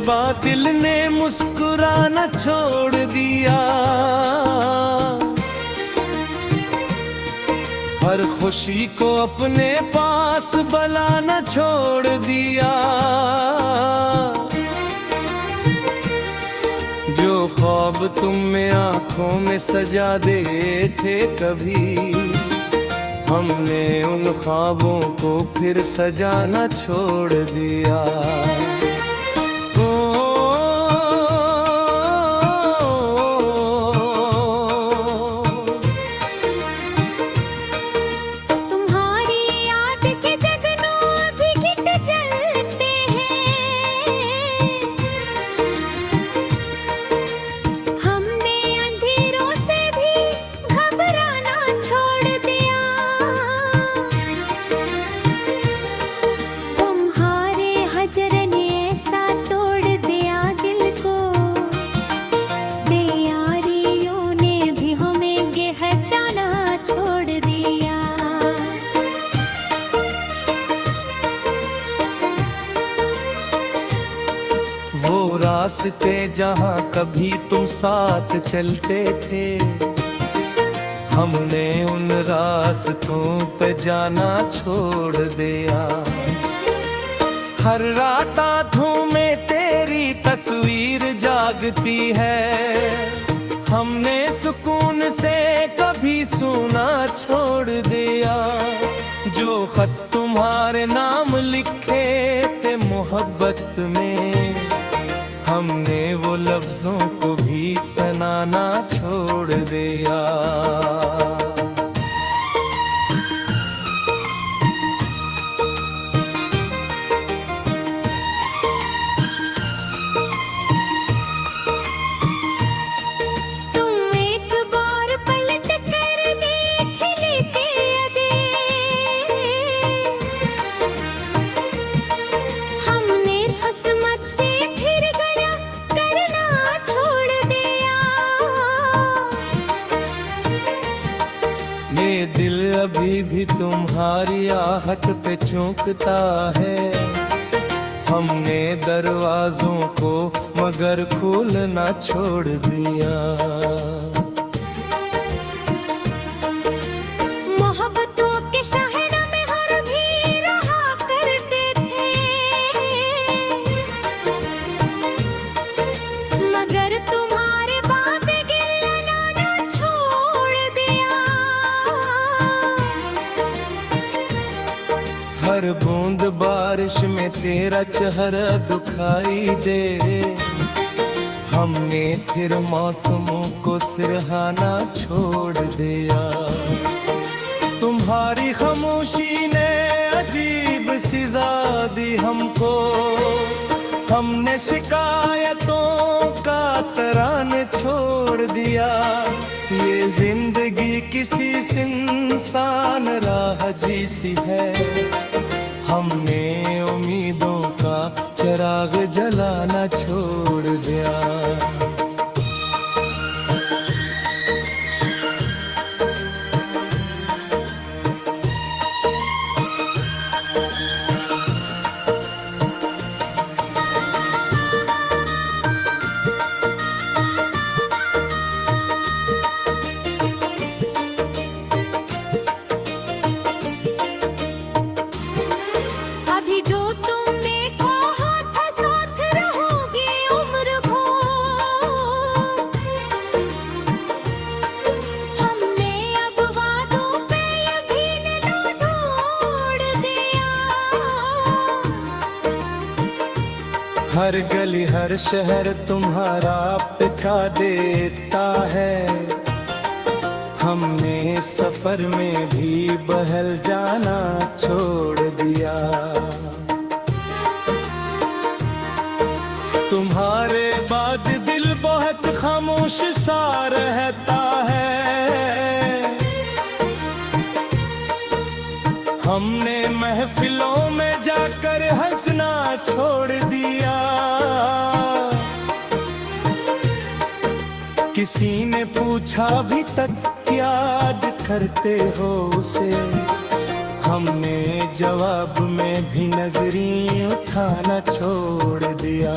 बाद दिल ने मुस्कुराना छोड़ दिया। हर खुशी को अपने पास बुलाना छोड़ दिया। जो ख्वाब तुम में आंखों में सजा दे थे कभी, हमने उन ख्वाबों को फिर सजाना छोड़ दिया। वो रास्ते जहाँ कभी तुम साथ चलते थे, हमने उन रास्तों पे जाना छोड़ दिया। हर रात आँखों में तेरी तस्वीर जागती है, हमने सुकून से कभी सुना छोड़ दिया। जो खत तुम्हारे नाम लिखे थे मोहब्बत में, हमने वो लफ्जों को भी सुनाना छोड़ दिया। ये दिल अभी भी तुम्हारी आहट पे चौंकता है, हमने दरवाजों को मगर खोलना छोड़ दिया। मोहब्बतों के शहर में हर भी रहा करते थे, मगर तुम्हारे बाद गिलाना छोड़ दिया। हर बूंद बारिश में तेरा चेहरा दिखाई दे, हमने फिर मौसमों को सिरहाना छोड़ दिया। तुम्हारी खामोशी ने अजीब सजा दी हमको, हमने शिकायतों का तरान छोड़ दिया। ये जिंदगी किसी इंसान राह जी सी है, हमने उम्मीदों का चिराग जलाना छोड़ दिया। अभी जो तुमने कहा था साथ रहोगे उम्र भर, हमने अब वादों पे यकीन ना तोड़ दिया। हर गली हर शहर तुम्हारा पिका देता है, हमने सफर में भी बहल जाना छोड़ दिया। तुम्हारे बाद दिल बहुत खामोश सा रहता है, हमने महफिलों में जाकर हंसना छोड़ दिया। किसी ने पूछा भी तक याद करते हो उसे, हमने जवाब में भी नजरें उठाना छोड़ दिया।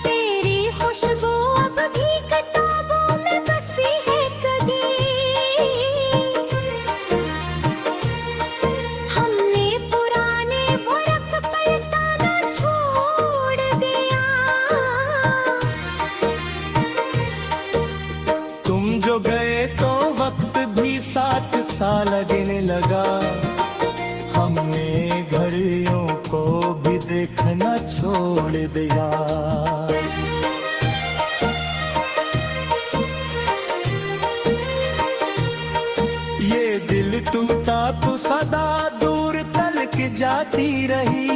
तेरी खुशबू अब भी किताबों में बसी है कभी। हमने पुराने वरक पलटाना छोड़ दिया। तुम जो गए तो वक्त भी 7 साल लगने लगा। हमने घड़ियों को भी देखना छोड़ दिया। ये दिल टूटा तो सदा दूर तलक जाती रही।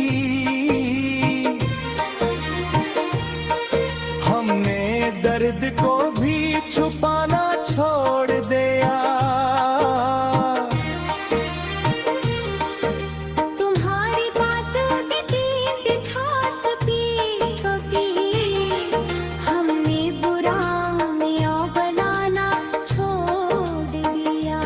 हमने दर्द को भी छुपाना छोड़ दिया। तुम्हारी बातों के तीर बिठास भी कभी। हमने बुराइयां बनाना छोड़ दिया।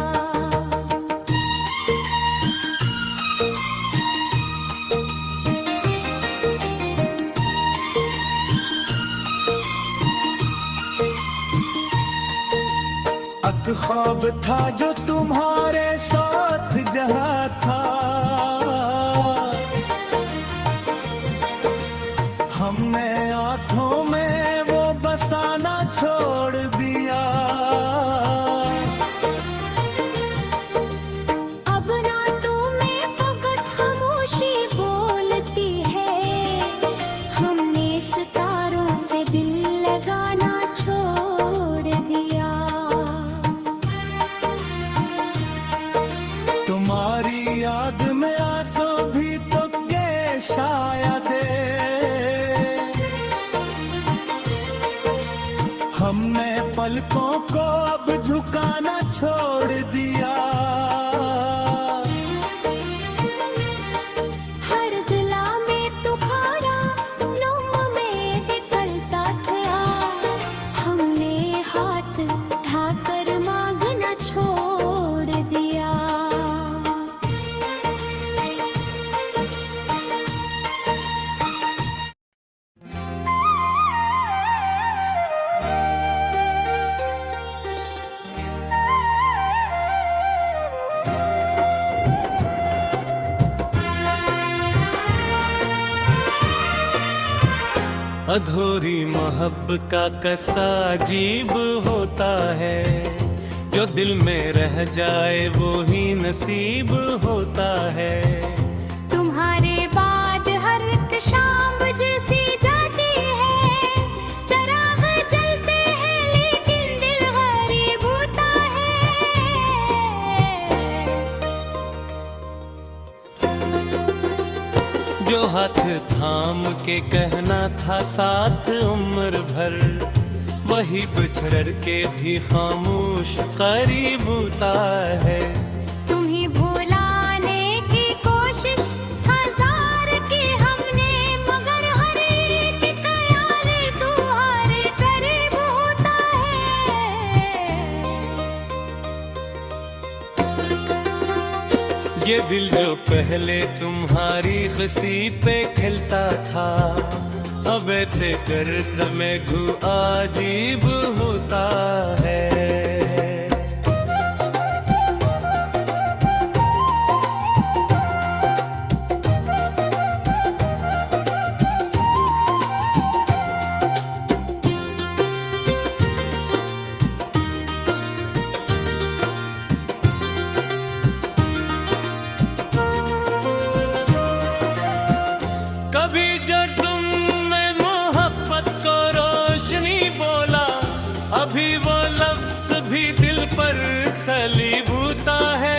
एक ख्वाब था जो तुम्हारे साथ जहाँ था। हमने आंखों में वो बसाना छोड़ दिया। अब ना तुम्हें फकत खामोशी बोलती है। हमने सितारों से दिल लगाना छोड़ दिया। तुम्हारी याद में आंसू भी तो के शायद। हमने पलकों को अब झुकाना छोड़ दिया। हर दिला में तुम्हारा नुम में निकलता था। हमने हाथ उठाकर मांगना छोड़ दिया। अधूरी मोहब्बत का कसा अजीब होता है। जो दिल में रह जाए वो ही नसीब होता है। तुम्हारे बाद हर एक शाम जैसी जाती है। चराग जलते हैं लेकिन दिल गरीब होता है। जो हाथ थाम के कहना था साथ उम्र भर, वही बिछड़ के भी खामोश करीब होता है। तुम्हें भुलाने की कोशिश हजार की हमने, मगर हर एक ख्याल तुम्हारे करीब होता है। ये दिल जो पहले तुम्हारी खुशी पे खिलता था, अब ते दर्द में घू अजीब होता है। कभी जो तुमने मोहब्बत को रोशनी बोला, अभी वो लफ्ज भी दिल पर सलीब होता है।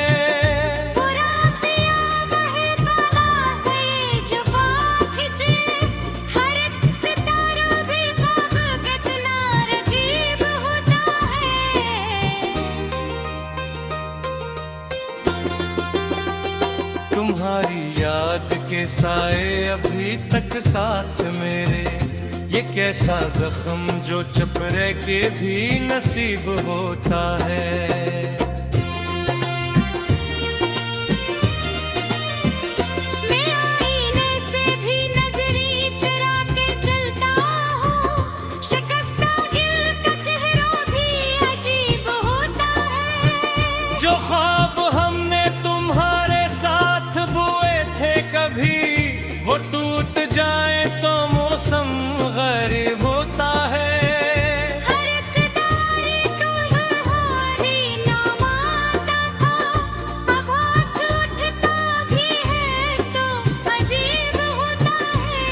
तुम्हारी याद के साए अभी तक साथ मेरे, ये कैसा जख्म जो चपरे के भी नसीब होता है। मैं आईने से भी नजरें चुरा के चलता हूँ, शिकस्ता दिल का चेहरा भी अजीब होता है। जो ख्वाब हमने तुम्हारे साथ बुए थे कभी, वो टूट जाए तो मौसम गरीब होता है। हर इक़्तिदारी तुम्हारी नाम आता था, अब हाथ उठता भी है तो अजीब होता है।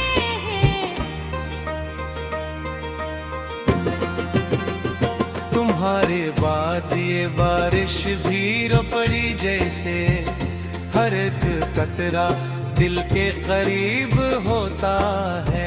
तुम्हारे बाद ये बारिश भी रो पड़ी जैसे, हर एक कतरा दिल के करीब होता है।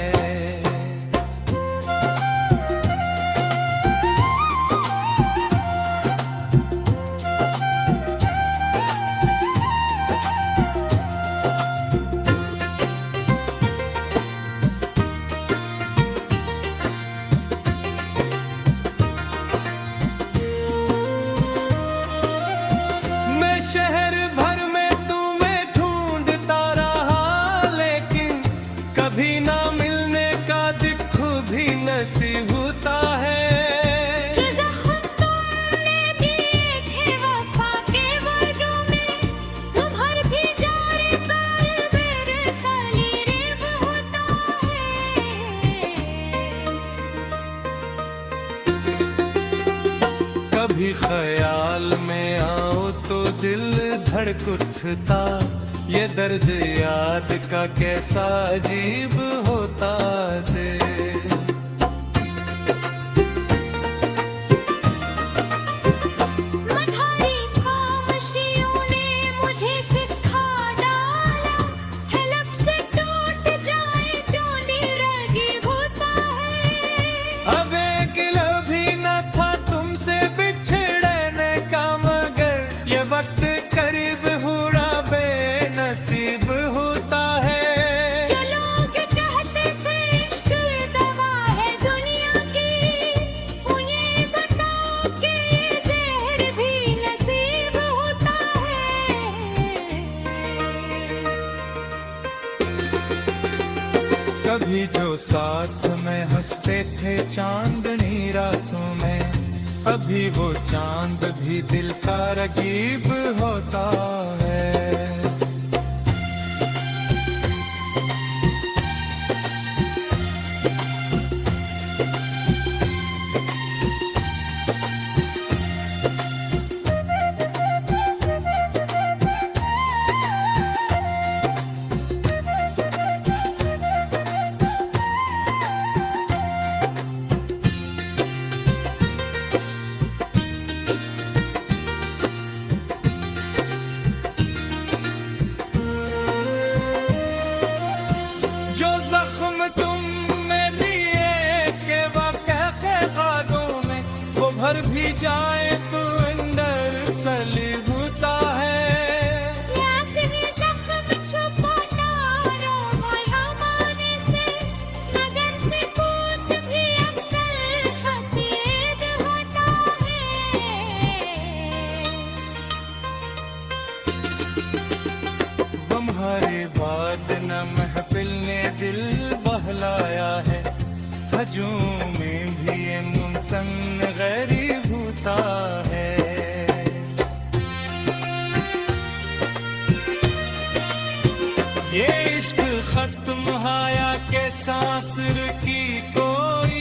मैं शहर भर में तुम्हें ढूंढता रहा, लेकिन कभी ना मिलने का दुख भी नसीब होता है। जो ज़ख्म तुमने दिए थे वफ़ा के वर्जों में, तुम्हार भी जारे पर मेरे सलीब होता है। कभी ख्याल में आओ तो दिल धड़क उठता, ये दर्द याद का कैसा अजीब होता है। मधारी खामोशियों ने मुझे सिखा डाला, है लब से टूट जाए तो निरागी होता है। अब एक लम्हा भी न था तुमसे बिछड़ने का, मगर ये वक्त करीब हुआ बेनसीब होता है। जो लोग कहते थे इश्क दवा है दुनिया की, उन्हें बताओ कि ये ज़हर भी नसीब होता है। कभी जो साथ में हंसते थे चांदनी रातों में, अभी वो चांद भी दिल का रकीब होता है। जो जख्म तुमने लिए के वाक़े के खादों में, वो भर भी जाए तो अंदर सलीब होता है। अपने ज़ख्म छुपाता रहो ज़माने से, मगर सुकूत भी अक्सर खतीब होता है। तुम्हारे बाद न महफिल ने दिल बहलाया है, हजूम में भी ये मुंसन गरीब होता है। ये इश्क खत्म हाया के सांस की कोई,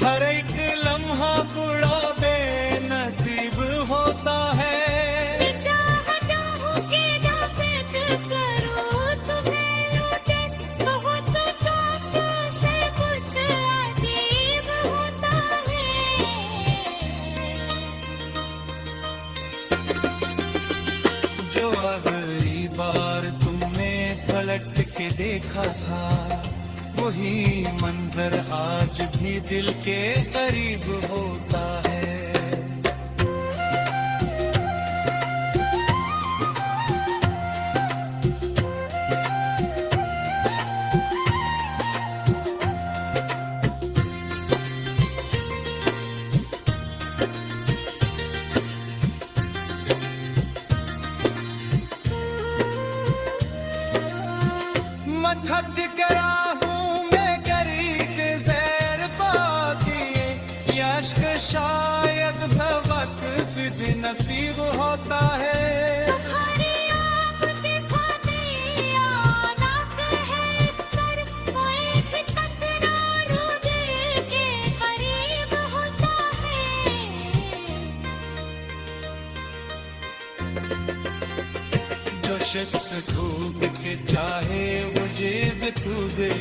हर एक लम्हा बुरा बेनसीब होता है। मैं चाहता हूँ कि जो फिक्र करूँ तुम्हें लूटे, बहुत तो से कुछ अजीब होता है। जो आखिरी बार तुमने पलट के देखा था, वही मंजर आज भी दिल के करीब होता है। इश्क शायद भवक सिद्ध नसीब होता है। तुम्हारी आँख दिखाने आनाक है अक्सर, वो एक तकरारू दिल के करीब होता है। जो शख्स ढूंढ के चाहे वो जेब तू दे,